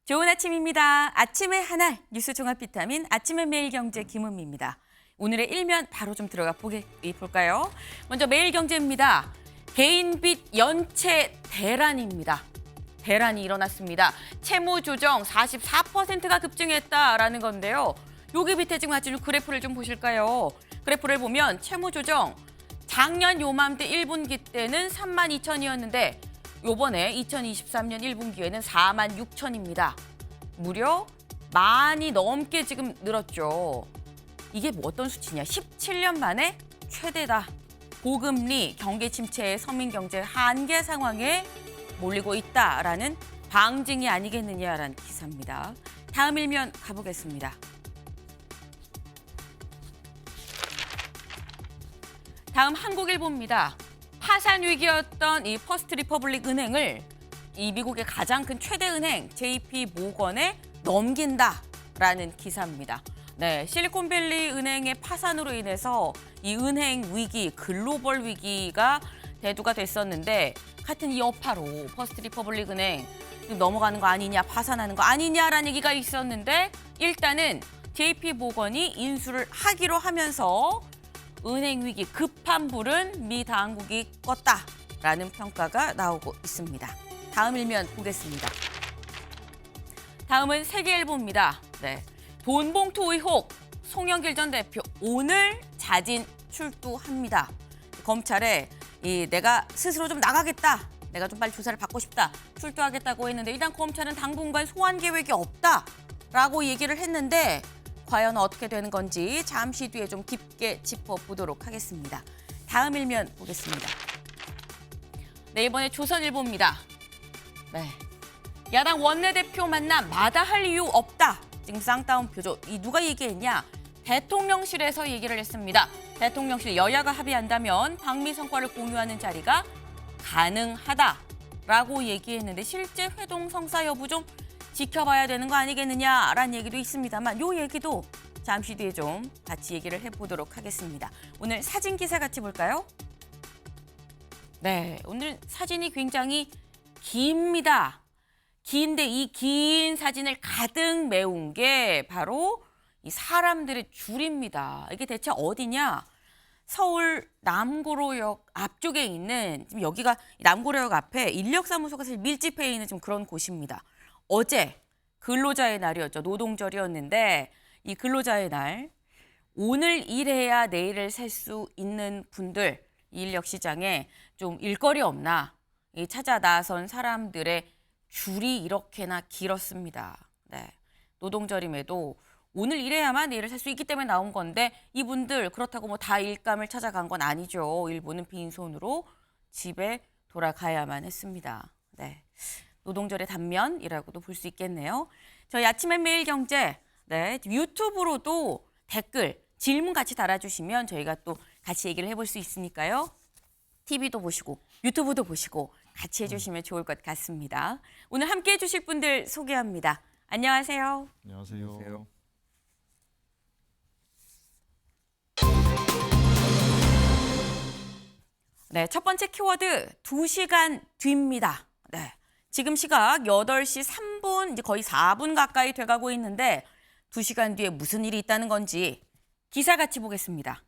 좋은 아침입니다. 아침의 하나 뉴스 종합 비타민 아침의 매일경제 김은미입니다. 오늘의 일면 바로 좀 들어가 볼까요? 먼저 매일경제입니다. 개인빚 연체 대란입니다. 대란이 일어났습니다. 채무 조정 44%가 급증했다라는 건데요. 여기 밑에 지금 같이 그래프를 좀 보실까요? 그래프를 보면 채무 조정 작년 요맘때 1분기 때는 32,000이었는데 요번에 2023년 1분기에는 46,000입니다. 무려 많이 넘게 지금 늘었죠. 이게 뭐 어떤 수치냐? 17년 만에 최대다. 고금리, 경기 침체의 서민 경제 한계 상황에 몰리고 있다라는 방증이 아니겠느냐라는 기사입니다. 다음 일면 가보겠습니다. 다음 한국일보입니다. 파산 위기였던 이 퍼스트 리퍼블릭 은행을 이 미국의 가장 큰 최대 은행 JP 모건에 넘긴다라는 기사입니다. 네, 실리콘밸리 은행의 파산으로 인해서 이 은행 위기, 글로벌 위기가 대두가 됐었는데 같은 이 여파로 퍼스트 리퍼블릭 은행 넘어가는 거 아니냐, 파산하는 거 아니냐라는 얘기가 있었는데 일단은 JP 모건이 인수를 하기로 하면서 은행 위기 급한 불은 미 당국이 껐다라는 평가가 나오고 있습니다. 다음 일면 보겠습니다. 다음은 세계일보입니다. 네, 돈봉투 의혹, 송영길 전 대표 오늘 자진 출두합니다. 검찰에 내가 스스로 좀 나가겠다, 내가 좀 빨리 조사를 받고 싶다, 출두하겠다고 했는데 일단 검찰은 당분간 소환 계획이 없다라고 얘기를 했는데 과연 어떻게 되는 건지 잠시 뒤에 좀 깊게 짚어보도록 하겠습니다. 다음 일면 보겠습니다. 네, 이번에 조선일보입니다. 네, 야당 원내대표 만남 마다할 이유 없다. 지금 쌍따옴표죠. 누가 얘기했냐? 대통령실에서 얘기를 했습니다. 대통령실 여야가 합의한다면 방미 성과를 공유하는 자리가 가능하다라고 얘기했는데 실제 회동 성사 여부 좀 지켜봐야 되는 거 아니겠느냐라는 얘기도 있습니다만 이 얘기도 잠시 뒤에 좀 같이 얘기를 해보도록 하겠습니다. 오늘 사진 기사 같이 볼까요? 네, 오늘 사진이 굉장히 깁니다. 긴데 이 긴 사진을 가득 메운 게 바로 이 사람들의 줄입니다. 이게 대체 어디냐? 서울 남고로역 앞쪽에 있는, 지금 여기가 남고로역 앞에 인력사무소가 사실 밀집해 있는 좀 그런 곳입니다. 어제 근로자의 날이었죠. 노동절이었는데 이 근로자의 날, 오늘 일해야 내일을 살 수 있는 분들, 인력시장에 좀 일거리 없나 찾아 나선 사람들의 줄이 이렇게나 길었습니다. 네, 노동절임에도 오늘 일해야만 내일을 살 수 있기 때문에 나온 건데 이분들 그렇다고 뭐 다 일감을 찾아간 건 아니죠. 일부는 빈손으로 집에 돌아가야만 했습니다. 네, 노동절의 단면이라고도 볼 수 있겠네요. 저희 아침의 매일경제, 네, 유튜브로도 댓글, 질문 같이 달아주시면 저희가 또 같이 얘기를 해볼 수 있으니까요. TV도 보시고 유튜브도 보시고 같이 해주시면 좋을 것 같습니다. 오늘 함께 해주실 분들 소개합니다. 안녕하세요. 안녕하세요. 네, 첫 번째 키워드 2시간 뒤입니다. 네, 지금 시각 8시 3분, 이제 거의 4분 가까이 돼가고 있는데 2시간 뒤에 무슨 일이 있다는 건지 기사 같이 보겠습니다.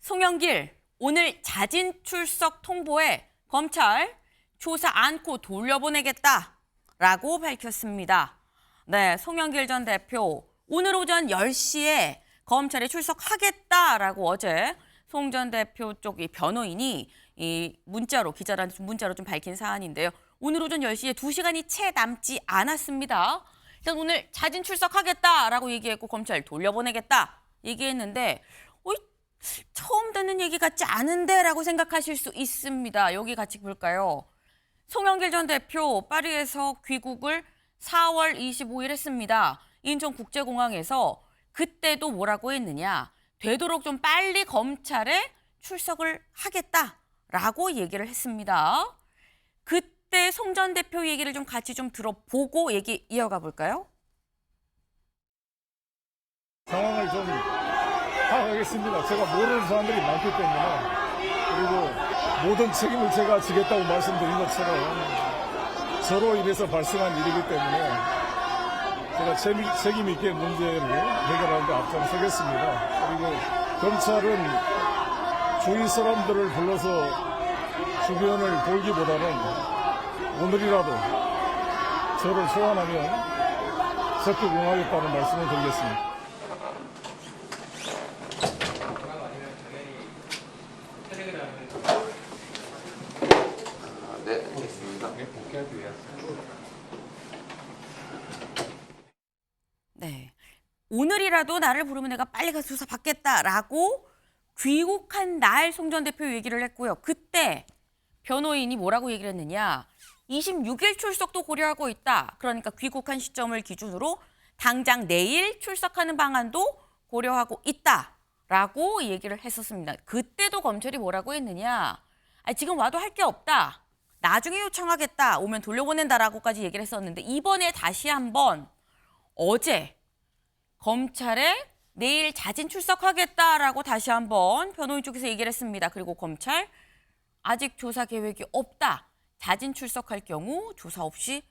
송영길, 오늘 자진 출석 통보에 검찰 조사 않고 돌려보내겠다라고 밝혔습니다. 네, 송영길 전 대표 오늘 오전 10시에 검찰에 출석하겠다라고 어제 송 전 대표 쪽 변호인이 이 문자로, 기자한테 문자로 좀 밝힌 사안인데요. 오늘 오전 10시에 2시간이 채 남지 않았습니다. 일단 오늘 자진 출석하겠다라고 얘기했고 검찰 돌려보내겠다 얘기했는데 처음 듣는 얘기 같지 않은데라고 생각하실 수 있습니다. 여기 같이 볼까요? 송영길 전 대표 파리에서 귀국을 4월 25일 했습니다. 인천국제공항에서 그때도 뭐라고 했느냐? 되도록 좀 빨리 검찰에 출석을 하겠다라고 얘기를 했습니다. 그때 송 전 대표 얘기를 좀 같이 좀 들어보고 얘기 이어가 볼까요? 상황을 좀 파악하겠습니다. 제가 모르는 사람들이 많기 때문에, 그리고 모든 책임을 제가 지겠다고 말씀드린 것처럼 저로 인해서 발생한 일이기 때문에 제가 책임 있게 문제를 해결하는 데 앞장서겠습니다. 그리고 검찰은 주위 사람들을 불러서 주변을 돌기보다는 오늘이라도 저를 소환하면 적극 응하겠다는 말씀을 드리겠습니다. 네, 알겠습니다. 네. 오늘이라도 나를 부르면 내가 빨리 가서 조사 받겠다라고 귀국한 날 송 전 대표 얘기를 했고요. 그때 변호인이 뭐라고 얘기를 했느냐. 26일 출석도 고려하고 있다. 그러니까 귀국한 시점을 기준으로 당장 내일 출석하는 방안도 고려하고 있다라고 얘기를 했었습니다. 그때도 검찰이 뭐라고 했느냐. 지금 와도 할 게 없다. 나중에 요청하겠다. 오면 돌려보낸다라고까지 얘기를 했었는데 이번에 다시 한번 어제 검찰에 내일 자진 출석하겠다라고 다시 한번 변호인 쪽에서 얘기를 했습니다. 그리고 검찰 아직 조사 계획이 없다. 자진 출석할 경우 조사 없이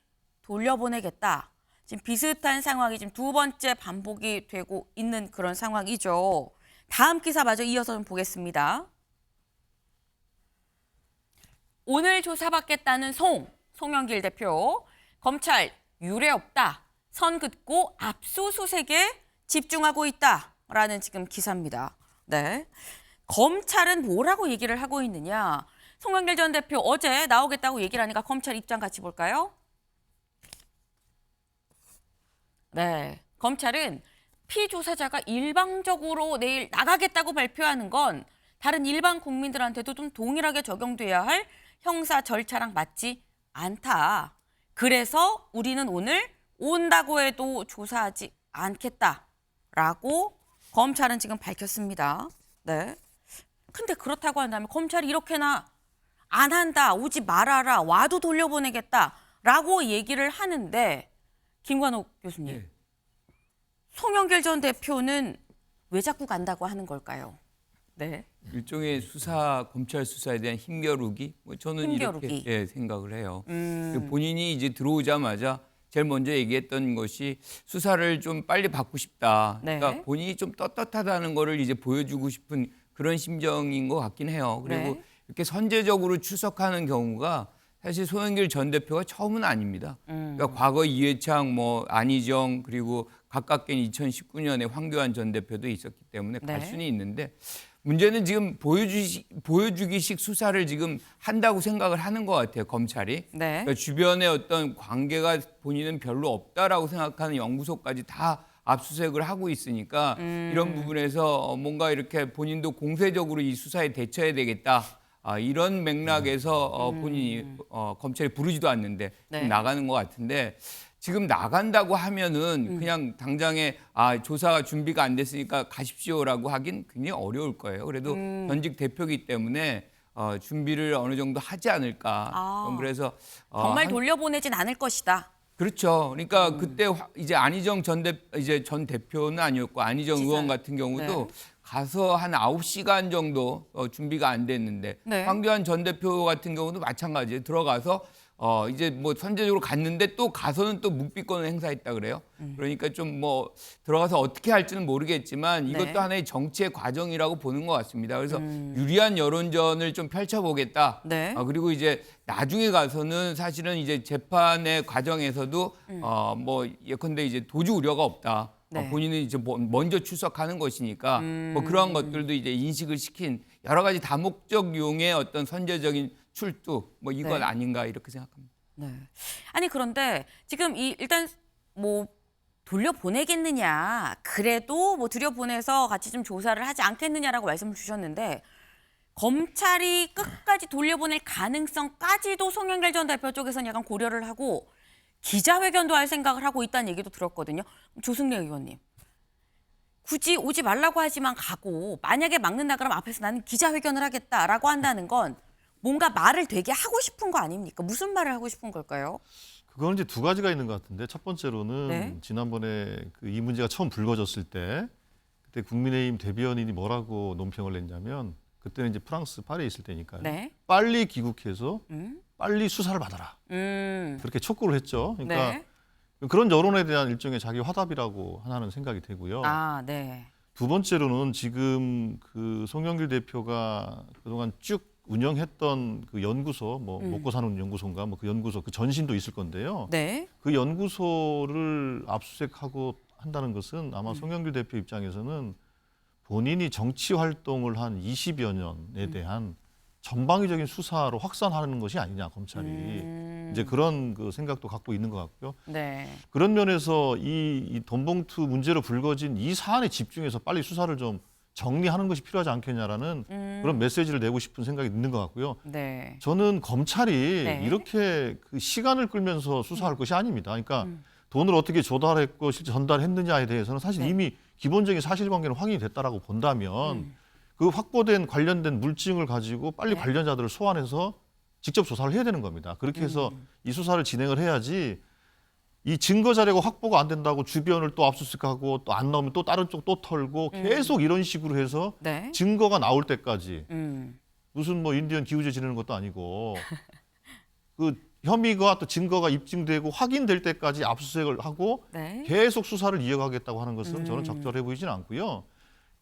돌려보내겠다. 지금 비슷한 상황이 지금 두 번째 반복이 되고 있는 그런 상황이죠. 다음 기사 마저 이어서 좀 보겠습니다. 오늘 조사받겠다는 송영길 대표. 검찰 유례 없다. 선 긋고 압수수색에 집중하고 있다라는 지금 기사입니다. 네, 검찰은 뭐라고 얘기를 하고 있느냐. 송영길 전 대표 어제 나오겠다고 얘기를 하니까 검찰 입장 같이 볼까요? 네, 검찰은 피조사자가 일방적으로 내일 나가겠다고 발표하는 건 다른 일반 국민들한테도 좀 동일하게 적용돼야 할 형사 절차랑 맞지 않다. 그래서 우리는 오늘 온다고 해도 조사하지 않겠다라고 검찰은 지금 밝혔습니다. 네. 근데 그렇다고 한다면 검찰이 이렇게나 안 한다, 오지 말아라, 와도 돌려보내겠다라고 얘기를 하는데 김관옥 교수님, 네. 송영길 전 대표는 왜 자꾸 간다고 하는 걸까요? 네. 일종의 검찰 수사에 대한 힘겨루기? 저는 힘겨루기. 이렇게 생각을 해요. 본인이 이제 들어오자마자 제일 먼저 얘기했던 것이 수사를 좀 빨리 받고 싶다. 네. 그러니까 본인이 좀 떳떳하다는 거를 이제 보여주고 싶은 그런 심정인 것 같긴 해요. 그리고 네. 이렇게 선제적으로 출석하는 경우가 사실 송영길 전 대표가 처음은 아닙니다. 그러니까 과거 이회창, 안희정 그리고 가깝게 2019년에 황교안 전 대표도 있었기 때문에 갈 네. 수는 있는데 문제는 지금 보여주기식 수사를 지금 한다고 생각을 하는 것 같아요, 검찰이. 네. 그러니까 주변에 어떤 관계가 본인은 별로 없다라고 생각하는 연구소까지 다 압수수색을 하고 있으니까 이런 부분에서 뭔가 이렇게 본인도 공세적으로 이 수사에 대처해야 되겠다. 이런 맥락에서 본인이 검찰이 부르지도 않는데 네. 나가는 것 같은데 지금 나간다고 하면은 그냥 당장에 조사가 준비가 안 됐으니까 가십시오라고 하긴 굉장히 어려울 거예요. 그래도 전직 대표이기 때문에 준비를 어느 정도 하지 않을까. 그래서 정말 돌려보내진 않을 것이다. 그렇죠. 그러니까 그때 이제 안희정 전 대표는 아니었고 안희정 지사. 의원 같은 경우도 네. 가서 한 9시간 정도 준비가 안 됐는데 네. 황교안 전 대표 같은 경우도 마찬가지예요. 들어가서 이제 선제적으로 갔는데 또 가서는 또 묵비권을 행사했다 그래요. 그러니까 좀 들어가서 어떻게 할지는 모르겠지만 이것도 네. 하나의 정치의 과정이라고 보는 것 같습니다. 그래서 유리한 여론전을 좀 펼쳐보겠다. 네. 그리고 이제 나중에 가서는 사실은 이제 재판의 과정에서도 예컨대 이제 도주 우려가 없다. 네. 본인은 이제 먼저 출석하는 것이니까 그러한 것들도 이제 인식을 시킨 여러 가지 다목적용의 어떤 선제적인 출두 이건 네. 아닌가 이렇게 생각합니다. 네. 아니 그런데 지금 일단 돌려보내겠느냐, 그래도 들여보내서 같이 좀 조사를 하지 않겠느냐라고 말씀을 주셨는데 검찰이 끝까지 돌려보낼 가능성까지도 송영길 전 대표 쪽에서는 약간 고려를 하고 기자회견도 할 생각을 하고 있다는 얘기도 들었거든요. 조승래 의원님. 굳이 오지 말라고 하지만 가고 만약에 막는다 그러면 앞에서 나는 기자회견을 하겠다라고 한다는 건 뭔가 말을 되게 하고 싶은 거 아닙니까? 무슨 말을 하고 싶은 걸까요? 그거는 이제 두 가지가 있는 것 같은데 첫 번째로는 네. 지난번에 이 문제가 처음 불거졌을 때 그때 국민의힘 대변인이 뭐라고 논평을 냈냐면 그때는 이제 프랑스 파리에 있을 때니까요. 네. 빨리 귀국해서 빨리 수사를 받아라. 그렇게 촉구를 했죠. 그러니까 네. 그런 여론에 대한 일종의 자기 화답이라고 하나는 생각이 되고요. 아, 네. 두 번째로는 지금 그 송영길 대표가 그동안 쭉 운영했던 그 연구소, 뭐 먹고 사는 연구소인가, 뭐 그 연구소 그 전신도 있을 건데요. 네. 그 연구소를 압수수색하고 한다는 것은 아마 송영길 대표 입장에서는 본인이 정치 활동을 한 20여 년에 대한 전방위적인 수사로 확산하는 것이 아니냐, 검찰이. 이제 그런 그 생각도 갖고 있는 것 같고요. 네. 그런 면에서 이 돈봉투 문제로 불거진 이 사안에 집중해서 빨리 수사를 좀 정리하는 것이 필요하지 않겠냐라는 그런 메시지를 내고 싶은 생각이 있는 것 같고요. 네. 저는 검찰이 네. 이렇게 그 시간을 끌면서 수사할 것이 아닙니다. 그러니까 돈을 어떻게 조달했고 실제 전달했느냐에 대해서는 사실 네. 이미 기본적인 사실관계는 확인이 됐다라고 본다면 그 확보된 관련된 물증을 가지고 빨리 네. 관련자들을 소환해서 직접 조사를 해야 되는 겁니다. 그렇게 해서 이 수사를 진행을 해야지 이 증거 자료가 확보가 안 된다고 주변을 또 압수수색하고 또 안 나오면 또 다른 쪽 또 털고 계속 이런 식으로 해서 네. 증거가 나올 때까지 음. 무슨 뭐 인디언 기우제 지내는 것도 아니고 그 혐의가 또 증거가 입증되고 확인될 때까지 압수수색을 하고 네. 계속 수사를 이어가겠다고 하는 것은 저는 적절해 보이진 않고요.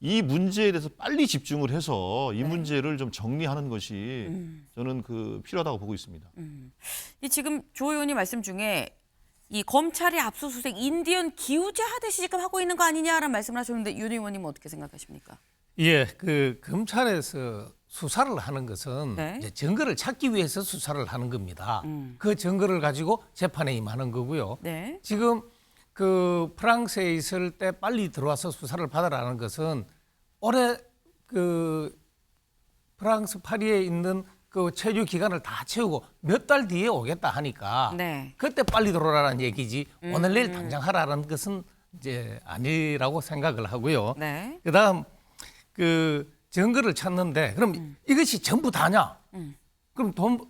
이 문제에 대해서 빨리 집중을 해서 이 문제를 좀 정리하는 것이 저는 그 필요하다고 보고 있습니다. 이 지금 조 의원님 말씀 중에 이 검찰이 압수수색 인디언 기우제 하듯이 지금 하고 있는 거 아니냐라는 말씀을 하셨는데 윤 의원님은 어떻게 생각하십니까? 예, 그 검찰에서 수사를 하는 것은 네. 이제 증거를 찾기 위해서 수사를 하는 겁니다. 그 증거를 가지고 재판에 임하는 거고요. 네. 지금 그 프랑스에 있을 때 빨리 들어와서 수사를 받으라는 것은 올해 그 프랑스 파리에 있는 그 체류 기간을 다 채우고 몇 달 뒤에 오겠다 하니까 네. 그때 빨리 들어오라는 얘기지 오늘 내일 당장 하라는 것은 이제 아니라고 생각을 하고요. 네. 그다음 그 증거를 찾는데 그럼 이것이 전부 다냐? 그럼 돈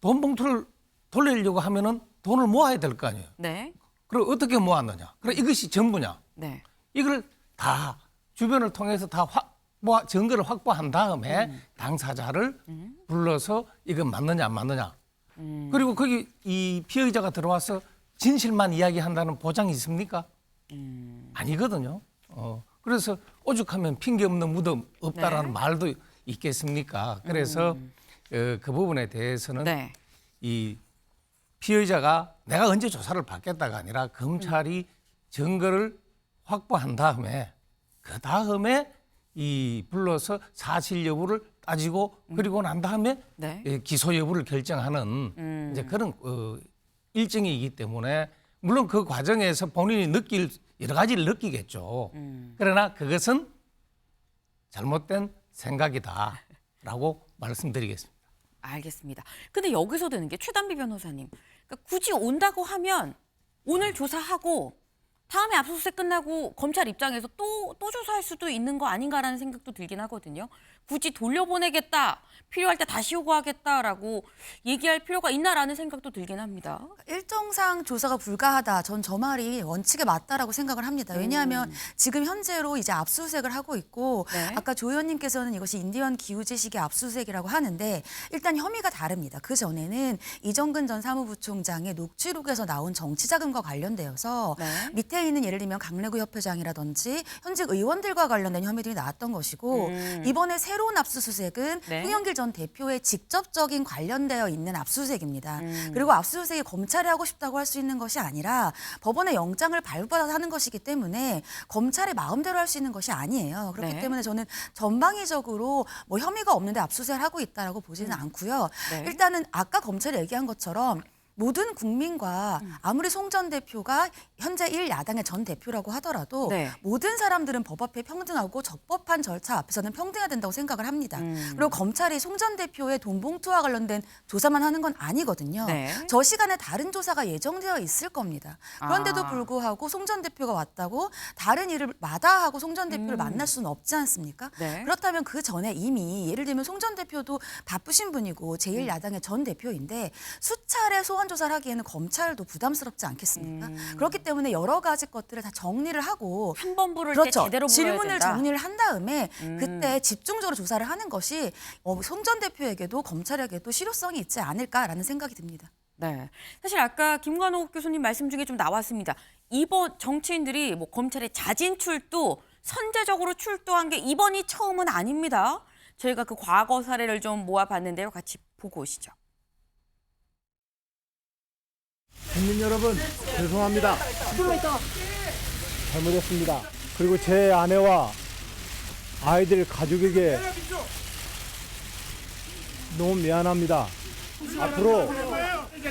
봉투를 돌리려고 하면은 돈을 모아야 될 거 아니에요. 네. 그럼 어떻게 모았느냐? 그럼 이것이 전부냐? 네. 이걸 다 주변을 통해서 다 증거를 확보한 다음에 당사자를 불러서 이건 맞느냐 안 맞느냐. 그리고 거기 이 피의자가 들어와서 진실만 이야기한다는 보장이 있습니까? 아니거든요. 그래서 오죽하면 핑계 없는 무덤 없다라는 네. 말도 있겠습니까? 그래서 그 부분에 대해서는 네. 이 피의자가 내가 언제 조사를 받겠다가 아니라 검찰이 증거를 확보한 다음에 그 다음에 이 불러서 사실 여부를 따지고 그리고 난 다음에 네. 기소 여부를 결정하는 이제 그런 일정이기 때문에 물론 그 과정에서 본인이 느낄 여러 가지를 느끼겠죠. 그러나 그것은 잘못된 생각이다라고 말씀드리겠습니다. 알겠습니다. 근데 여기서 드는 게 최단비 변호사님. 그러니까 굳이 온다고 하면 오늘 조사하고 다음에 압수수색 끝나고 검찰 입장에서 또 조사할 수도 있는 거 아닌가라는 생각도 들긴 하거든요. 굳이 돌려보내겠다, 필요할 때 다시 요구하겠다라고 얘기할 필요가 있나라는 생각도 들긴 합니다. 일정상 조사가 불가하다. 전 저 말이 원칙에 맞다라고 생각을 합니다. 왜냐하면 지금 현재로 이제 압수수색을 하고 있고 네. 아까 조 의원님께서는 이것이 인디언 기우제식의 압수수색이라고 하는데 일단 혐의가 다릅니다. 그 전에는 이정근 전 사무부총장의 녹취록에서 나온 정치자금과 관련되어서 네. 밑에 있는 예를 들면 강래구 협회장이라든지 현직 의원들과 관련된 혐의들이 나왔던 것이고 이번에 새로운 압수수색은 네. 송영길 전 대표의 직접적인 관련되어 있는 압수수색입니다. 그리고 압수수색이 검찰이 하고 싶다고 할 수 있는 것이 아니라 법원의 영장을 발부받아서 하는 것이기 때문에 검찰의 마음대로 할 수 있는 것이 아니에요. 그렇기 네. 때문에 저는 전방위적으로 뭐 혐의가 없는데 압수수색을 하고 있다라고 보지는 않고요. 네. 일단은 아까 검찰이 얘기한 것처럼 모든 국민과 아무리 송 전 대표가 현재 1야당의 전 대표라고 하더라도 네. 모든 사람들은 법 앞에 평등하고 적법한 절차 앞에서는 평등해야 된다고 생각을 합니다. 그리고 검찰이 송 전 대표의 돈봉투와 관련된 조사만 하는 건 아니거든요. 네. 저 시간에 다른 조사가 예정되어 있을 겁니다. 그런데도 아. 불구하고 송 전 대표가 왔다고 다른 일을 마다하고 송 전 대표를 만날 수는 없지 않습니까? 네. 그렇다면 그 전에 이미 예를 들면 송 전 대표도 바쁘신 분이고 제1야당의 전 대표인데 수차례 소환 후원 조사를 하기에는 검찰도 부담스럽지 않겠습니까? 그렇기 때문에 여러 가지 것들을 다 정리를 하고 한 번 부를 때 그렇죠. 제대로 불러야 질문을 된다. 정리를 한 다음에 그때 집중적으로 조사를 하는 것이 송 전 대표에게도 검찰에게도 실효성이 있지 않을까라는 생각이 듭니다. 네. 사실 아까 김관옥 교수님 말씀 중에 좀 나왔습니다. 이번 정치인들이 뭐 검찰의 자진 출두, 선제적으로 출두한 게 이번이 처음은 아닙니다. 저희가 그 과거 사례를 좀 모아봤는데요. 같이 보고 오시죠. 국민 여러분, 죄송합니다. 잘못했습니다. 그리고 제 아내와 아이들 가족에게 너무 미안합니다. 앞으로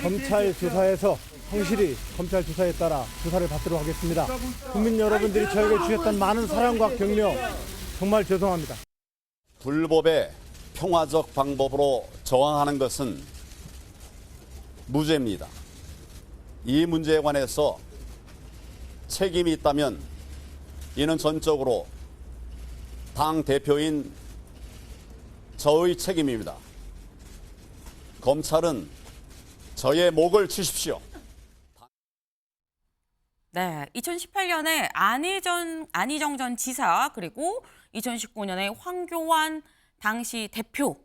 검찰 수사에서 성실히 검찰 수사에 따라 조사를 받도록 하겠습니다. 국민 여러분들이 저에게 주셨던 많은 사랑과 격려 정말 죄송합니다. 불법의 평화적 방법으로 저항하는 것은 무죄입니다. 이 문제에 관해서 책임이 있다면 이는 전적으로 당 대표인 저의 책임입니다. 검찰은 저의 목을 치십시오. 네, 2018년에 안희정 전 지사 그리고 2019년에 황교안 당시 대표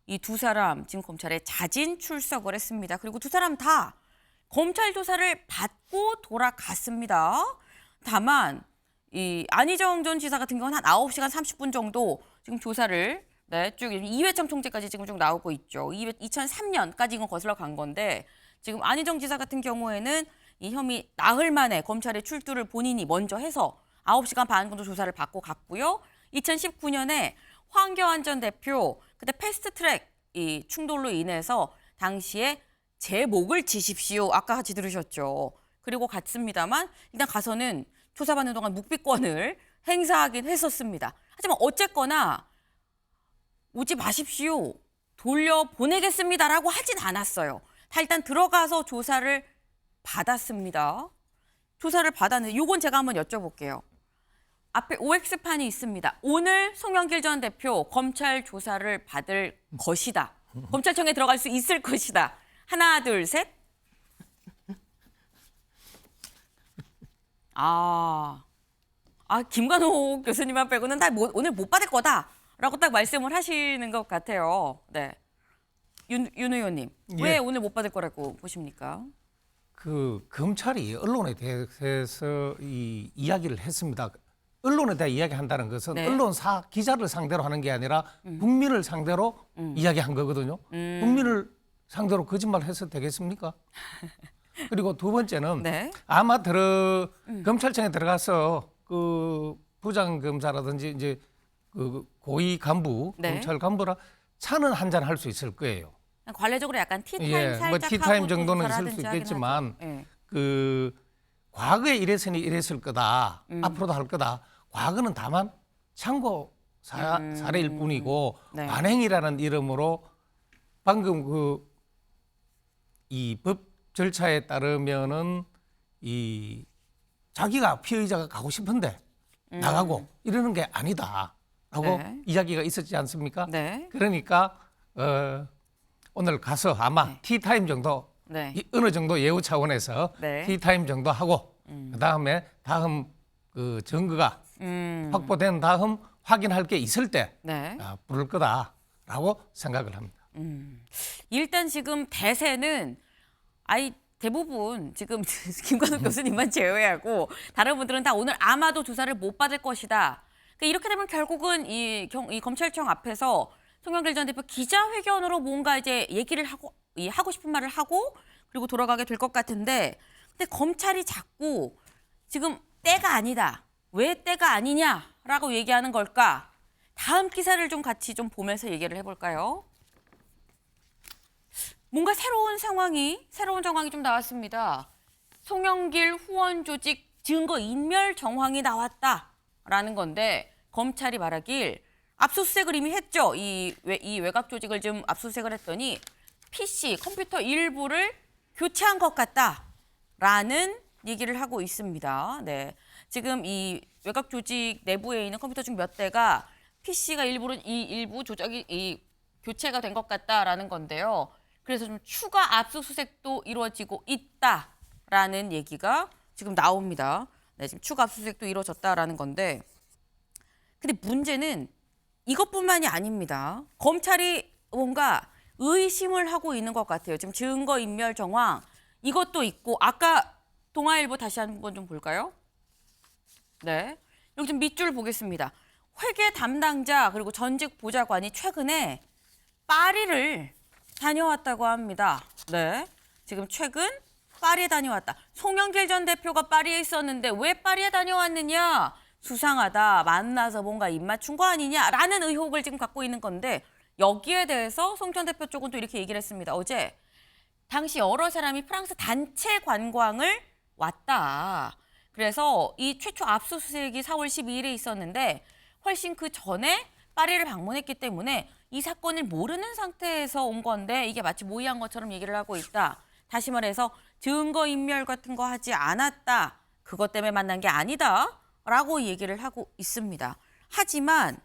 이 두 사람 지금 검찰에 자진 출석을 했습니다. 그리고 두 사람 다 검찰 조사를 받고 돌아갔습니다. 다만 이 안희정 전 지사 같은 경우는 한 9시간 30분 정도 지금 조사를 쭉 이회창 총재까지 지금 쭉 나오고 있죠. 2003년까지 이건 거슬러 간 건데 지금 안희정 지사 같은 경우에는 이 혐의 나흘 만에 검찰에 출두를 본인이 먼저 해서 9시간 반 정도 조사를 받고 갔고요. 2019년에 황교안 전 대표 그때 패스트트랙 이 충돌로 인해서 당시에 제 목을 치십시오. 아까 같이 들으셨죠. 그리고 갔습니다만 일단 가서는 조사받는 동안 묵비권을 행사하긴 했었습니다. 하지만 어쨌거나 오지 마십시오. 돌려보내겠습니다라고 하진 않았어요. 다 일단 들어가서 조사를 받았습니다. 조사를 받았는데 이건 제가 한번 여쭤볼게요. 앞에 OX판이 있습니다. 오늘 송영길 전 대표 검찰 조사를 받을 것이다. 검찰청에 들어갈 수 있을 것이다. 하나, 둘, 셋. 김관옥 교수님만 빼고는 다 오늘 못 받을 거다라고 딱 말씀을 하시는 것 같아요. 네, 윤 의원님, 왜 예. 오늘 못 받을 거라고 보십니까? 그 검찰이 언론에 대해서 이 이야기를 했습니다. 언론에 대해 이야기한다는 것은 네. 언론사 기자를 상대로 하는 게 아니라 국민을 상대로 이야기한 거거든요. 국민을 상대로 거짓말 해서 되겠습니까? 그리고 두 번째는 네. 아마 검찰청에 들어가서 그 부장 검사라든지 이제 그 고위 간부, 네. 검찰 간부라 차는 한잔 할 수 있을 거예요. 관례적으로 약간 티타임 예, 살짝 뭐 티타임 하고 정도는 조사를 있을 수 하든지 하긴 있겠지만 하죠. 예. 그 과거에 이랬으니 이랬을 거다. 앞으로도 할 거다. 과거는 다만 참고 사례일 뿐이고 네. 관행이라는 이름으로 방금 그 이 법 절차에 따르면은 이 자기가 피의자가 가고 싶은데 나가고 이러는 게 아니다라고 네. 이야기가 있었지 않습니까? 네. 그러니까 오늘 가서 아마 티타임 정도 네. 어느 정도 예우 차원에서 네. 티타임 정도 하고 그다음에 다음 그 증거가 확보된 다음 확인할 게 있을 때 네. 부를 거다라고 생각을 합니다. 일단 지금 대세는 대부분 지금 김관옥 교수님만 제외하고 다른 분들은 다 오늘 아마도 조사를 못 받을 것이다. 그러니까 이렇게 되면 결국은 이 검찰청 앞에서 송영길 전 대표 기자회견으로 뭔가 이제 얘기를 하고 싶은 말을 하고 그리고 돌아가게 될 것 같은데 근데 검찰이 자꾸 지금 때가 아니다. 왜 때가 아니냐라고 얘기하는 걸까? 다음 기사를 좀 같이 좀 보면서 얘기를 해볼까요? 뭔가 새로운 정황이 좀 나왔습니다. 송영길 후원 조직 증거 인멸 정황이 나왔다라는 건데 검찰이 말하길 압수수색을 이미 했죠. 이 외곽 조직을 좀 압수수색을 했더니 PC, 컴퓨터 일부를 교체한 것 같다라는 얘기를 하고 있습니다. 네, 지금 이 외곽 조직 내부에 있는 컴퓨터 중 몇 대가 PC가 일부 조작이 교체가 된 것 같다라는 건데요. 그래서 좀 추가 압수수색도 이루어지고 있다라는 얘기가 지금 나옵니다. 네, 지금 추가 압수수색도 이루어졌다라는 건데, 근데 문제는 이것뿐만이 아닙니다. 검찰이 뭔가 의심을 하고 있는 것 같아요. 지금 증거인멸 정황 이것도 있고, 아까 동아일보 다시 한번 좀 볼까요? 네, 여기 좀 밑줄 보겠습니다. 회계 담당자 그리고 전직 보좌관이 최근에 파리를 다녀왔다고 합니다. 네, 지금 최근 파리에 다녀왔다. 송영길 전 대표가 파리에 있었는데 왜 파리에 다녀왔느냐? 수상하다. 만나서 뭔가 입맞춘 거 아니냐라는 의혹을 지금 갖고 있는 건데, 여기에 대해서 송 전 대표 쪽은 또 이렇게 얘기를 했습니다. 어제 당시 여러 사람이 프랑스 단체 관광을 왔다. 그래서 이 최초 압수수색이 4월 12일에 있었는데 훨씬 그 전에 파리를 방문했기 때문에 이 사건을 모르는 상태에서 온 건데 이게 마치 모의한 것처럼 얘기를 하고 있다. 다시 말해서 증거인멸 같은 거 하지 않았다. 그것 때문에 만난 게 아니다. 라고 얘기를 하고 있습니다. 하지만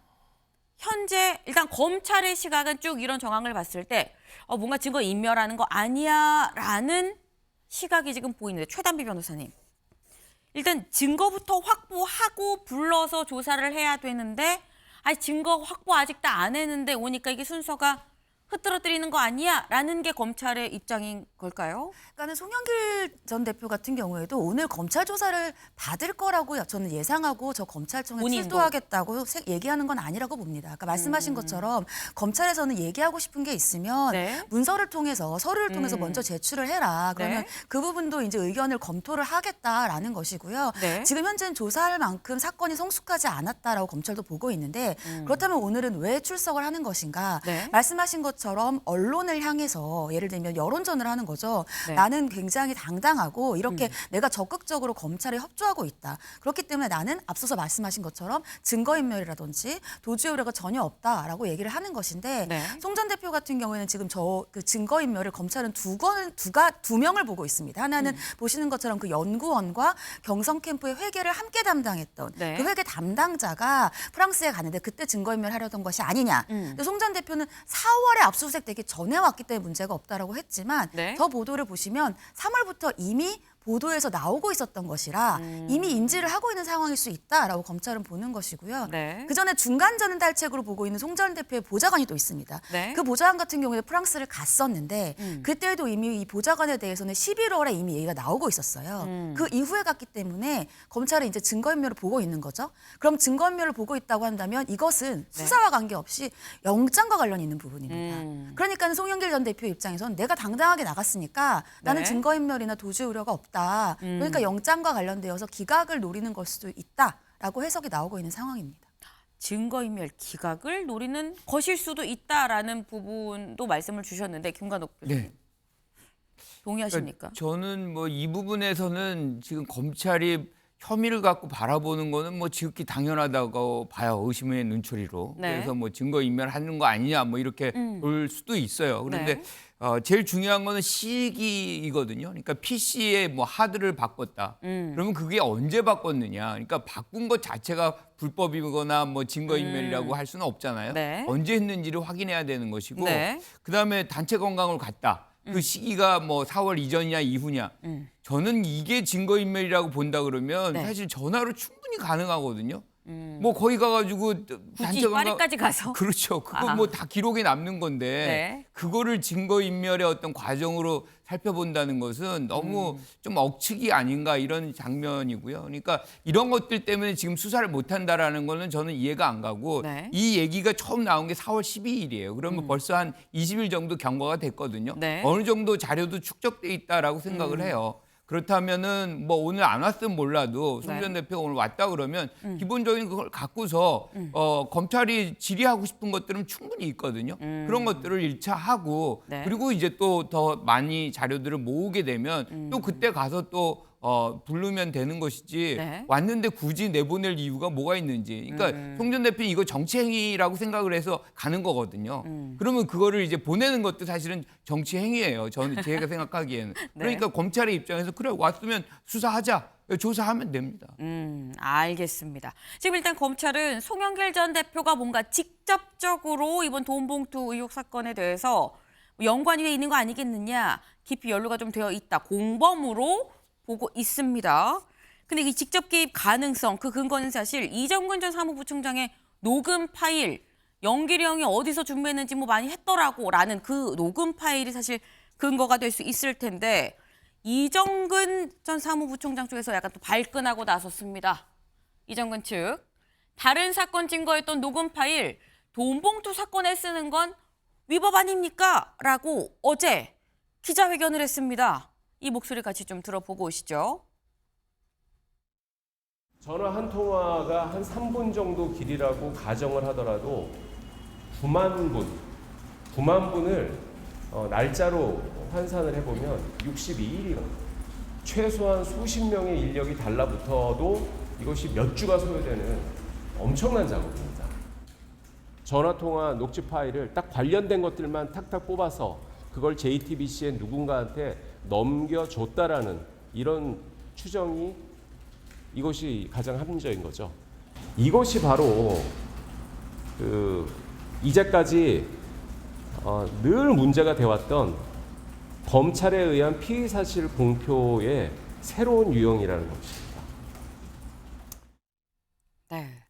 현재 일단 검찰의 시각은 쭉 이런 정황을 봤을 때 뭔가 증거인멸하는 거 아니야 라는 시각이 지금 보이는데, 최단비 변호사님. 일단 증거부터 확보하고 불러서 조사를 해야 되는데, 아니 증거 확보 아직 다 안 했는데 오니까 이게 순서가 흐트러뜨리는 거 아니야? 라는 게 검찰의 입장인 걸까요? 그러니까는 송영길 전 대표 같은 경우에도 오늘 검찰 조사를 받을 거라고 저는 예상하고 저 검찰청에 본인도. 출두하겠다고 얘기하는 건 아니라고 봅니다. 아까 말씀하신 것처럼 검찰에서는 얘기하고 싶은 게 있으면 네. 문서를 통해서 서류를 통해서 먼저 제출을 해라. 그러면 네. 그 부분도 이제 의견을 검토를 하겠다라는 것이고요. 네. 지금 현재는 조사할 만큼 사건이 성숙하지 않았다라고 검찰도 보고 있는데, 그렇다면 오늘은 왜 출석을 하는 것인가? 네. 말씀하신 것처럼 언론을 향해서 예를 들면 여론전을 하는 거죠. 네. 나는 굉장히 당당하고 이렇게 내가 적극적으로 검찰에 협조하고 있다. 그렇기 때문에 나는 앞서서 말씀하신 것처럼 증거인멸이라든지 도주의 우려가 전혀 없다라고 얘기를 하는 것인데, 네. 송 전 대표 같은 경우에는 지금 그 증거인멸을 검찰은 두 명을 보고 있습니다. 하나는 보시는 것처럼 그 연구원과 경성 캠프의 회계를 함께 담당했던 네. 그 회계 담당자가 프랑스에 가는데 그때 증거인멸 하려던 것이 아니냐. 근데 송 전 대표는 4월에 압수수색 되기 전에 왔기 때문에 문제가 없다라고 했지만, 네. 더 보도를 보시면 3월부터 이미 보도에서 나오고 있었던 것이라 이미 인지를 하고 있는 상황일 수 있다라고 검찰은 보는 것이고요. 네. 그 전에 중간 전달책으로 보고 있는 송 전 대표의 보좌관이 또 있습니다. 네. 그 보좌관 같은 경우에 프랑스를 갔었는데 그때도 이미 이 보좌관에 대해서는 11월에 이미 얘기가 나오고 있었어요. 그 이후에 갔기 때문에 검찰은 이제 증거인멸을 보고 있는 거죠. 그럼 증거인멸을 보고 있다고 한다면 이것은 수사와 관계없이 영장과 관련이 있는 부분입니다. 그러니까 송영길 전 대표 입장에서는 내가 당당하게 나갔으니까 나는 네. 증거인멸이나 도주 우려가 없다. 그러니까 영장과 관련되어서 기각을 노리는 걸 수도 있다라고 해석이 나오고 있는 상황입니다. 증거인멸 기각을 노리는 것일 수도 있다라는 부분도 말씀을 주셨는데, 김관옥 교수님. 네. 동의하십니까? 저는 뭐 이 부분에서는 지금 검찰이 혐의를 갖고 바라보는 거는 뭐 지극히 당연하다고 봐요. 의심의 눈초리로. 네. 그래서 뭐 증거인멸하는 거 아니냐 뭐 이렇게 볼 수도 있어요. 그런데 네. 제일 중요한 거는 시기이거든요. 그러니까 PC의 뭐 하드를 바꿨다. 그러면 그게 언제 바꿨느냐. 그러니까 바꾼 것 자체가 불법이거나 뭐 증거인멸이라고 할 수는 없잖아요. 네. 언제 했는지를 확인해야 되는 것이고, 네. 그다음에 단체 관광을 갔다. 그 시기가 뭐 4월 이전이냐 이후냐. 저는 이게 증거인멸이라고 본다 그러면 네. 사실 전화로 충분히 가능하거든요. 뭐 거기 가가지고 굳이 파리까지 가서? 그렇죠. 그거 뭐 다 기록에 남는 건데 네. 그거를 증거인멸의 어떤 과정으로 살펴본다는 것은 너무 좀 억측이 아닌가 이런 장면이고요. 그러니까 이런 것들 때문에 지금 수사를 못한다라는 거는 저는 이해가 안 가고, 네. 이 얘기가 처음 나온 게 4월 12일이에요. 그러면 벌써 한 20일 정도 경과가 됐거든요. 네. 어느 정도 자료도 축적돼 있다라고 생각을 해요. 그렇다면은 뭐 오늘 안 왔으면 몰라도 송 전 네. 대표가 오늘 왔다 그러면 기본적인 그걸 갖고서 검찰이 질의하고 싶은 것들은 충분히 있거든요. 그런 것들을 1차 하고 네. 그리고 이제 또 더 많이 자료들을 모으게 되면 또 그때 가서 또 부르면 되는 것이지, 네. 왔는데 굳이 내보낼 이유가 뭐가 있는지. 그러니까 송 전 대표는 이거 정치행위라고 생각을 해서 가는 거거든요. 그러면 그거를 이제 보내는 것도 사실은 정치행위예요. 저는 제가 생각하기에는. 그러니까 검찰의 입장에서 그래 왔으면 수사하자. 조사하면 됩니다. 알겠습니다. 지금 일단 검찰은 송영길 전 대표가 뭔가 직접적으로 이번 돈봉투 의혹 사건에 대해서 연관이 돼 있는 거 아니겠느냐. 깊이 연루가 좀 되어 있다. 공범으로 보고 있습니다. 근데 이 직접 개입 가능성, 그 근거는 사실 이정근 전 사무부총장의 녹음 파일, 영길이 형이 어디서 준비했는지 뭐 많이 했더라고라는 그 녹음 파일이 사실 근거가 될 수 있을 텐데 이정근 전 사무부총장 쪽에서 약간 또 발끈하고 나섰습니다. 이정근 측. 다른 사건 증거였던 녹음 파일, 돈봉투 사건에 쓰는 건 위법 아닙니까? 라고 어제 기자회견을 했습니다. 이 목소리 같이 좀 들어보고 오시죠. 전화 한 통화가 한 3분 정도 길이라고 가정을 하더라도 9만 분을 날짜로 환산을 해보면 62일이거든요. 최소한 수십 명의 인력이 달라붙어도 이것이 몇 주가 소요되는 엄청난 작업입니다. 전화통화 녹취 파일을 딱 관련된 것들만 탁탁 뽑아서 그걸 JTBC에 누군가한테 넘겨줬다라는 이런 추정이 이것이 가장 합리적인 거죠. 이것이 바로 이제까지 늘 문제가 되어왔던 검찰에 의한 피의사실 공표의 새로운 유형이라는 것입니다. 네.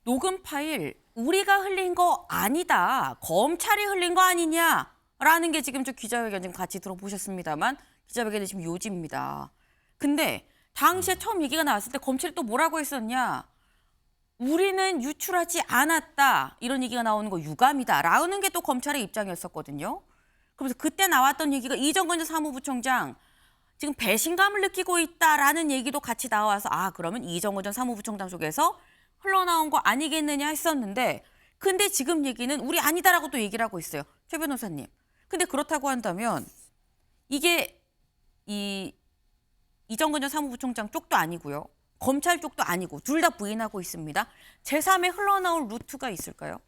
녹음 파일 우리가 흘린 거 아니다. 검찰이 흘린 거 아니냐라는 게 지금 저 기자회견 지금 같이 들어보셨습니다만 기자회견이 지금 요지입니다. 근데 당시에 처음 얘기가 나왔을 때 검찰이 또 뭐라고 했었냐. 우리는 유출하지 않았다. 이런 얘기가 나오는 거 유감이다라는 게 또 검찰의 입장이었었거든요. 그래서 그때 나왔던 얘기가 이정근 전 사무부총장 지금 배신감을 느끼고 있다라는 얘기도 같이 나와서 아 그러면 이정근 전 사무부총장 쪽에서 흘러나온 거 아니겠느냐 했었는데 근데 지금 얘기는 우리 아니다라고 또 얘기를 하고 있어요. 최 변호사님. 근데 그렇다고 한다면 이게 이정근 전 사무부총장 쪽도 아니고요. 검찰 쪽도 아니고 둘 다 부인하고 있습니다. 제3의 흘러나올 루트가 있을까요?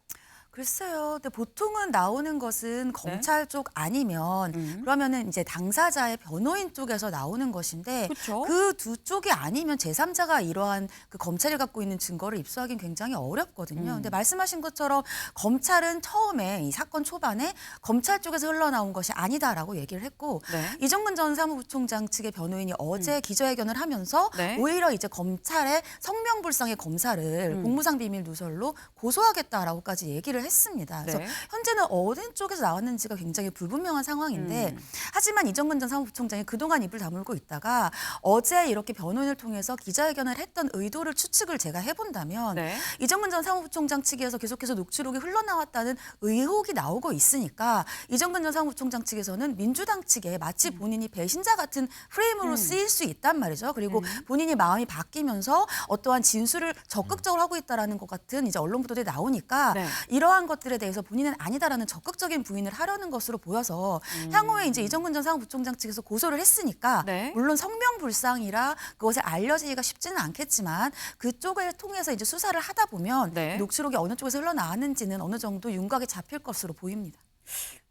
글쎄요. 근데 보통은 나오는 것은 검찰 쪽 아니면 그러면은 이제 당사자의 변호인 쪽에서 나오는 것인데 그쵸? 그 두 쪽이 아니면 제3자가 이러한 그 검찰이 갖고 있는 증거를 입수하기는 굉장히 어렵거든요. 근데 말씀하신 것처럼 검찰은 처음에 이 사건 초반에 검찰 쪽에서 흘러나온 것이 아니다라고 얘기를 했고 네. 이정근 전 사무부총장 측의 변호인이 어제 기자회견을 하면서 네. 오히려 이제 검찰의 성명불상의 검사를 공무상 비밀 누설로 고소하겠다라고까지 얘기를 했습니다. 그래서 네. 현재는 어느 쪽에서 나왔는지가 굉장히 불분명한 상황인데 하지만 이정근 전 사무부총장이 그동안 입을 다물고 있다가 어제 이렇게 변호인을 통해서 기자회견을 했던 의도를 추측을 제가 해본다면 네. 이정근 전 사무부총장 측에서 계속해서 녹취록이 흘러나왔다는 의혹이 나오고 있으니까 이정근 전 사무부총장 측에서는 민주당 측에 마치 본인이 배신자 같은 프레임으로 쓰일 수 있단 말이죠. 그리고 본인이 마음이 바뀌면서 어떠한 진술을 적극적으로 하고 있다라는 것 같은 이제 언론 보도들이 나오니까 네. 이러한 것들에 대해서 본인은 아니다라는 적극적인 부인을 하려는 것으로 보여서 향후에 이제 이정근 전 사무부총장 측에서 고소를 했으니까 네. 물론 성명불상이라 그것에 알려지기가 쉽지는 않겠지만 그쪽을 통해서 이제 수사를 하다 보면 네. 녹취록이 어느 쪽에서 흘러나왔는지는 어느 정도 윤곽에 잡힐 것으로 보입니다.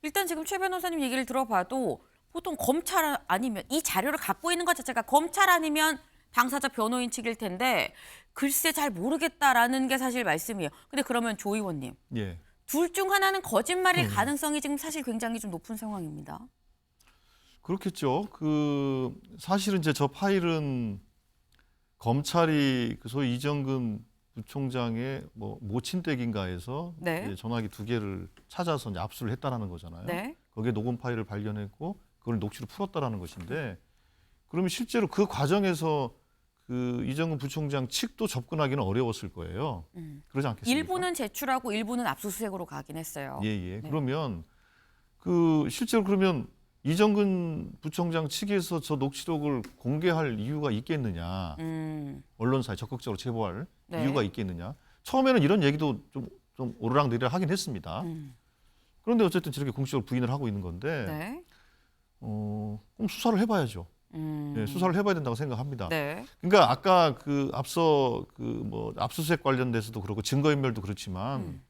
일단 지금 최 변호사님 얘기를 들어봐도 보통 검찰 아니면 이 자료를 갖고 있는 것 자체가 검찰 아니면 당사자 변호인 측일 텐데 글쎄 잘 모르겠다라는 게 사실 말씀이에요. 근데 그러면 조 의원님. 예. 둘 중 하나는 거짓말일 가능성이 지금 사실 굉장히 좀 높은 상황입니다. 그렇겠죠. 사실은 이제 저 파일은 검찰이 그 소위 이정근 부총장의 뭐 모친댁인가에서 네. 이제 전화기 2개를 찾아서 이제 압수를 했다라는 거잖아요. 네. 거기에 녹음 파일을 발견했고 그걸 녹취로 풀었다라는 것인데 그러면 실제로 그 과정에서 그 이정근 부총장 측도 접근하기는 어려웠을 거예요. 그러지 않겠습니까? 일부는 제출하고 일부는 압수수색으로 가긴 했어요. 예. 네. 그러면 실제로 그러면 이정근 부총장 측에서 저 녹취록을 공개할 이유가 있겠느냐? 언론사에 적극적으로 제보할 네. 이유가 있겠느냐? 처음에는 이런 얘기도 좀 오르락내리락 하긴 했습니다. 그런데 어쨌든 저렇게 공식적으로 부인을 하고 있는 건데 네. 그럼 수사를 해봐야죠. 예, 수사를 해봐야 된다고 생각합니다. 네. 그러니까 아까 앞서 뭐 압수수색 관련돼서도 그렇고 증거인멸도 그렇지만,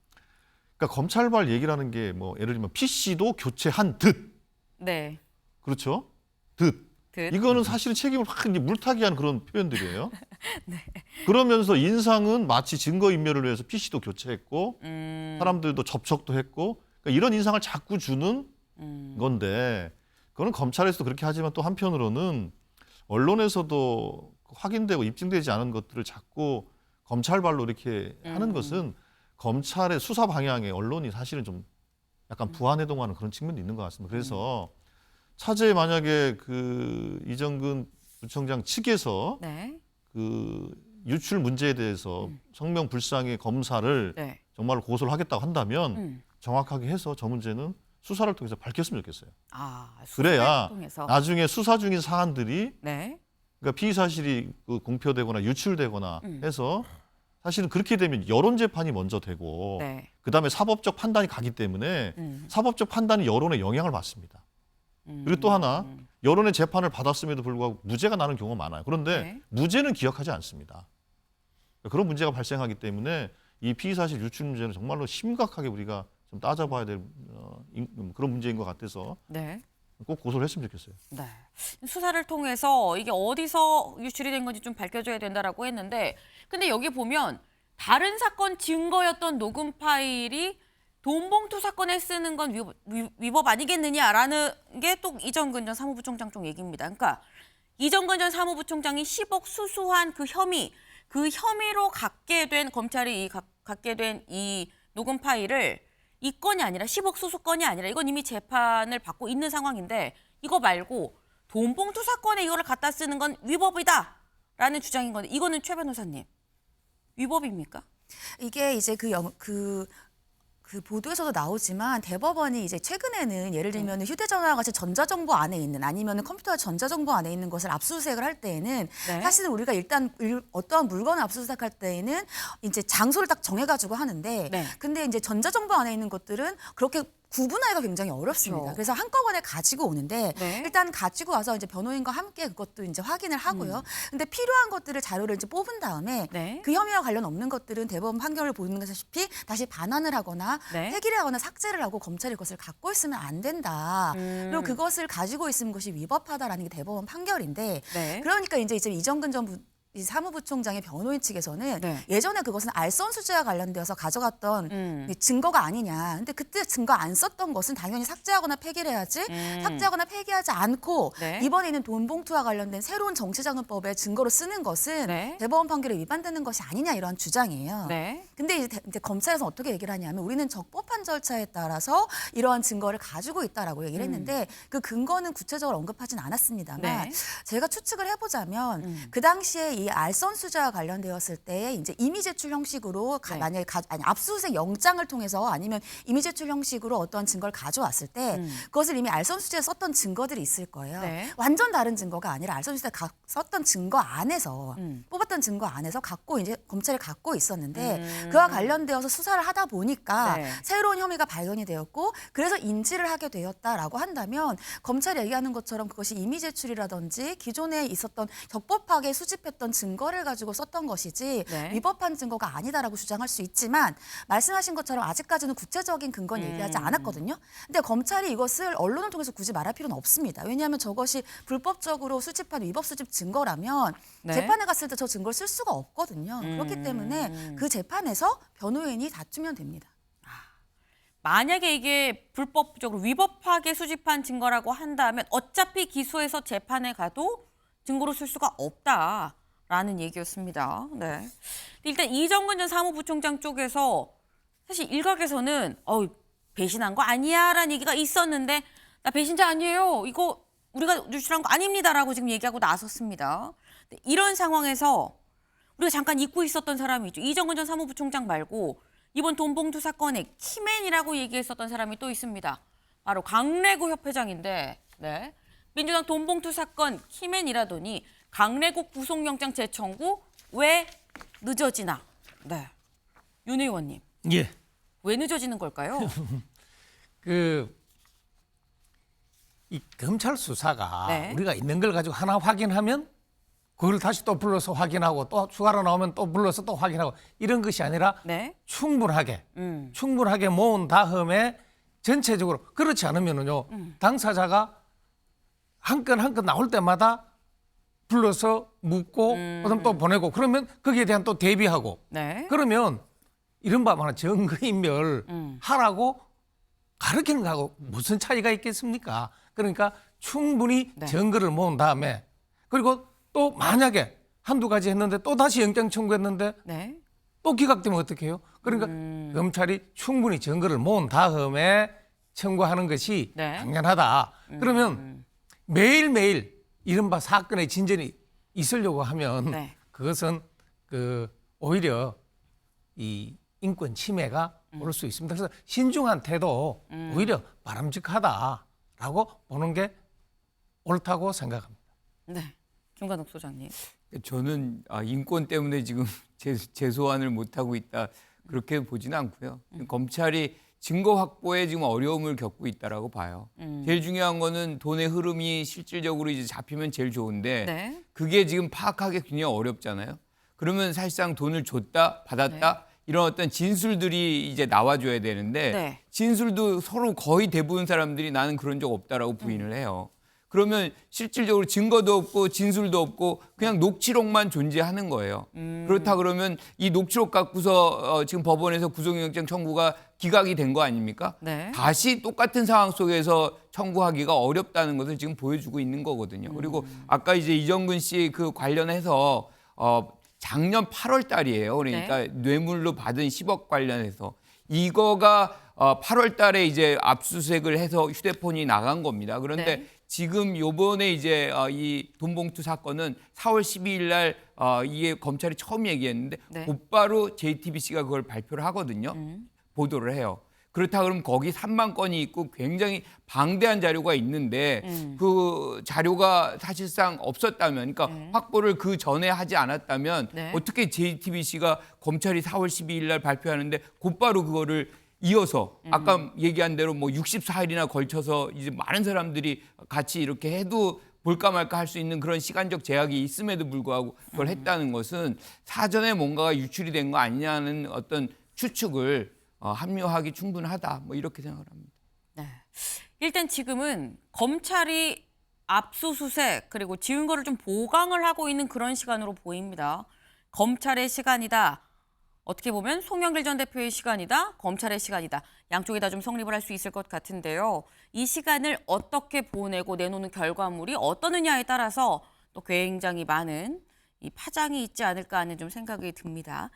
그러니까 검찰발 얘기라는 게 뭐 예를 들면 PC도 교체한 듯, 네. 그렇죠? 듯. 듯. 이거는 사실은 책임을 확 이제 물타기한 그런 표현들이에요. 네. 그러면서 인상은 마치 증거인멸을 위해서 PC도 교체했고 사람들도 접촉도 했고 그러니까 이런 인상을 자꾸 주는 건데 그거는 검찰에서도 그렇게 하지만 또 한편으로는 언론에서도 확인되고 입증되지 않은 것들을 자꾸 검찰발로 이렇게 하는 것은 검찰의 수사 방향에 언론이 사실은 좀 약간 부안해동하는 그런 측면도 있는 것 같습니다. 그래서 차제에 만약에 그 이정근 부총장 측에서 네. 그 유출 문제에 대해서 성명불상의 검사를 네. 정말로 고소를 하겠다고 한다면 정확하게 해서 저 문제는 수사를 통해서 밝혔으면 좋겠어요. 수사를 그래야 통해서. 나중에 수사 중인 사안들이 네. 그러니까 피의 사실이 그 공표되거나 유출되거나 해서 사실은 그렇게 되면 여론 재판이 먼저 되고 네. 그다음에 사법적 판단이 가기 때문에 사법적 판단이 여론에 영향을 받습니다. 그리고 또 하나 여론의 재판을 받았음에도 불구하고 무죄가 나는 경우가 많아요. 그런데 네. 무죄는 기억하지 않습니다. 그런 문제가 발생하기 때문에 이 피의 사실 유출 문제는 정말로 심각하게 우리가 좀 따져봐야 될 그런 문제인 것 같아서 네. 꼭 고소를 했으면 좋겠어요. 네. 수사를 통해서 이게 어디서 유출이 된 건지 좀 밝혀져야 된다라고 했는데, 근데 여기 보면 다른 사건 증거였던 녹음 파일이 돈봉투 사건에 쓰는 건 위법 아니겠느냐라는 게 또 이정근 전 사무부총장 쪽 얘기입니다. 그러니까 이정근 전 사무부총장이 10억 수수한 그 혐의로 갖게 된 검찰이 갖게 된 이 녹음 파일을 이 건이 아니라 10억 수수 건이 아니라 이건 이미 재판을 받고 있는 상황인데 이거 말고 돈봉투 사건에 이거를 갖다 쓰는 건 위법이다라는 주장인 건데 이거는 최 변호사님 위법입니까? 이게 이제 그 보도에서도 나오지만 대법원이 이제 최근에는 예를 들면 휴대전화와 같이 전자정보 안에 있는 아니면 컴퓨터 전자정보 안에 있는 것을 압수수색을 할 때에는 네. 사실은 우리가 일단 어떠한 물건을 압수수색할 때에는 이제 장소를 딱 정해가지고 하는데 네. 근데 이제 전자정보 안에 있는 것들은 그렇게 구분하기가 굉장히 어렵습니다. 그렇죠. 그래서 한꺼번에 가지고 오는데 네. 일단 가지고 와서 이제 변호인과 함께 그것도 이제 확인을 하고요. 근데 필요한 것들을 자료를 이제 뽑은 다음에 네. 그 혐의와 관련 없는 것들은 대법원 판결을 보는 것다시피 다시 반환을 하거나 네. 폐기를 하거나 삭제를 하고 검찰이 그것을 갖고 있으면 안 된다. 그리고 그것을 가지고 있는 것이 위법하다라는 게 대법원 판결인데 네. 그러니까 이제 이정근 전 이 사무부총장의 변호인 측에서는 네. 예전에 그것은 알선수재와 관련되어서 가져갔던 증거가 아니냐. 근데 그때 증거 안 썼던 것은 당연히 삭제하거나 폐기를 해야지. 삭제하거나 폐기하지 않고 네. 이번에 있는 돈봉투와 관련된 새로운 정치자금법의 증거로 쓰는 것은 네. 대법원 판결에 위반되는 것이 아니냐 이러한 주장이에요. 네. 근데 이제 검찰에서 어떻게 얘기를 하냐면 우리는 적법한 절차에 따라서 이러한 증거를 가지고 있다라고 얘기를 했는데 그 근거는 구체적으로 언급하진 않았습니다만 네. 제가 추측을 해보자면 그 당시에 이 알선수재와 관련되었을 때 이제 이미 제출 형식으로 네. 만약에 압수수색 영장을 통해서 아니면 이미 제출 형식으로 어떤 증거를 가져왔을 때 그것을 이미 알선수재에 썼던 증거들이 있을 거예요. 네. 완전 다른 증거가 아니라 알선수재에 썼던 증거 안에서 뽑았던 증거 안에서 이제 검찰이 갖고 있었는데 그와 관련되어서 수사를 하다 보니까 네. 새로운 혐의가 발견이 되었고 그래서 인지를 하게 되었다라고 한다면 검찰이 얘기하는 것처럼 그것이 이미 제출이라든지 기존에 있었던 적법하게 수집했던 증거를 가지고 썼던 것이지 네. 위법한 증거가 아니다라고 주장할 수 있지만 말씀하신 것처럼 아직까지는 구체적인 근거는 얘기하지 않았거든요. 근데 검찰이 이것을 언론을 통해서 굳이 말할 필요는 없습니다. 왜냐하면 저것이 불법적으로 수집한 위법 수집 증거라면 네. 재판에 갔을 때 저 증거를 쓸 수가 없거든요. 그렇기 때문에 그 재판에서 변호인이 다투면 됩니다. 만약에 이게 불법적으로 위법하게 수집한 증거라고 한다면 어차피 기소해서 재판에 가도 증거로 쓸 수가 없다라는 얘기였습니다. 네. 일단 이정근 전 사무부총장 쪽에서 사실 일각에서는 배신한 거 아니야라는 얘기가 있었는데 나 배신자 아니에요. 이거 우리가 유출한 거 아닙니다라고 지금 얘기하고 나섰습니다. 이런 상황에서 우리가 잠깐 잊고 있었던 사람이 있죠. 이정근 전 사무부총장 말고 이번 돈봉투 사건의 키맨이라고 얘기했었던 사람이 또 있습니다. 바로 강래구 협회장인데 네. 민주당 돈봉투 사건 키맨이라더니 강래국 구속영장 재청구 왜 늦어지나? 네. 윤 의원님. 예. 왜 늦어지는 걸까요? 이 검찰 수사가 네. 우리가 있는 걸 가지고 하나 확인하면 그걸 다시 또 불러서 확인하고 또 추가로 나오면 또 불러서 또 확인하고 이런 것이 아니라 네. 충분하게 모은 다음에 전체적으로 그렇지 않으면은요 당사자가 한 건 한 건 나올 때마다 불러서 묻고 그다음 또 보내고 그러면 거기에 대한 또 대비하고 네. 그러면 이른바 말하는 증거인멸 하라고 가르치는 거하고 무슨 차이가 있겠습니까? 그러니까 충분히 네. 증거를 모은 다음에 그리고 또 만약에 한두 가지 했는데 또 다시 영장 청구했는데 네. 또 기각되면 어떻게 해요? 그러니까 검찰이 충분히 증거를 모은 다음에 청구하는 것이 네. 당연하다. 그러면 매일매일 이른바 사건의 진전이 있으려고 하면 네. 그것은 오히려 이 인권 침해가 올 수 있습니다. 그래서 신중한 태도 오히려 바람직하다라고 보는 게 옳다고 생각합니다. 네. 김관욱 소장님. 저는 인권 때문에 지금 재소환을 못 하고 있다 그렇게 보지는 않고요. 검찰이 증거 확보에 지금 어려움을 겪고 있다라고 봐요. 제일 중요한 거는 돈의 흐름이 실질적으로 이제 잡히면 제일 좋은데 네. 그게 지금 파악하기 굉장히 어렵잖아요. 그러면 사실상 돈을 줬다 받았다 이런 어떤 진술들이 이제 나와줘야 되는데 네. 진술도 서로 거의 대부분 사람들이 나는 그런 적 없다라고 부인을 해요. 그러면 실질적으로 증거도 없고 진술도 없고 그냥 녹취록만 존재하는 거예요. 그렇다 그러면 이 녹취록 갖고서 지금 법원에서 구속영장 청구가 기각이 된 거 아닙니까? 네. 다시 똑같은 상황 속에서 청구하기가 어렵다는 것을 지금 보여주고 있는 거거든요. 그리고 아까 이제 이정근 씨 그 관련해서 작년 8월 달이에요. 그러니까 뇌물로 받은 10억 관련해서 이거가 8월 달에 이제 압수수색을 해서 휴대폰이 나간 겁니다. 그런데 네. 지금 요번에 이제 이 돈봉투 사건은 4월 12일 날 이게 검찰이 처음 얘기했는데 네. 곧바로 JTBC가 그걸 발표를 하거든요. 보도를 해요. 그렇다 그러면 거기 3만 건이 있고 굉장히 방대한 자료가 있는데 그 자료가 사실상 없었다면 그러니까 확보를 그 전에 하지 않았다면 네. 어떻게 JTBC가 검찰이 4월 12일 날 발표하는데 곧바로 그거를 이어서 아까 얘기한 대로 뭐 64일이나 걸쳐서 이제 많은 사람들이 같이 이렇게 해도 볼까 말까 할 수 있는 그런 시간적 제약이 있음에도 불구하고 그걸 했다는 것은 사전에 뭔가가 유출이 된 거 아니냐는 어떤 추측을 합리화하기 충분하다. 뭐 이렇게 생각을 합니다. 네. 일단 지금은 검찰이 압수수색 그리고 증거를 좀 보강을 하고 있는 그런 시간으로 보입니다. 검찰의 시간이다. 어떻게 보면 송영길 전 대표의 시간이다. 검찰의 시간이다. 양쪽이 다 좀 성립을 할 수 있을 것 같은데요. 이 시간을 어떻게 보내고 내놓는 결과물이 어떠느냐에 따라서 또 굉장히 많은 이 파장이 있지 않을까 하는 좀 생각이 듭니다.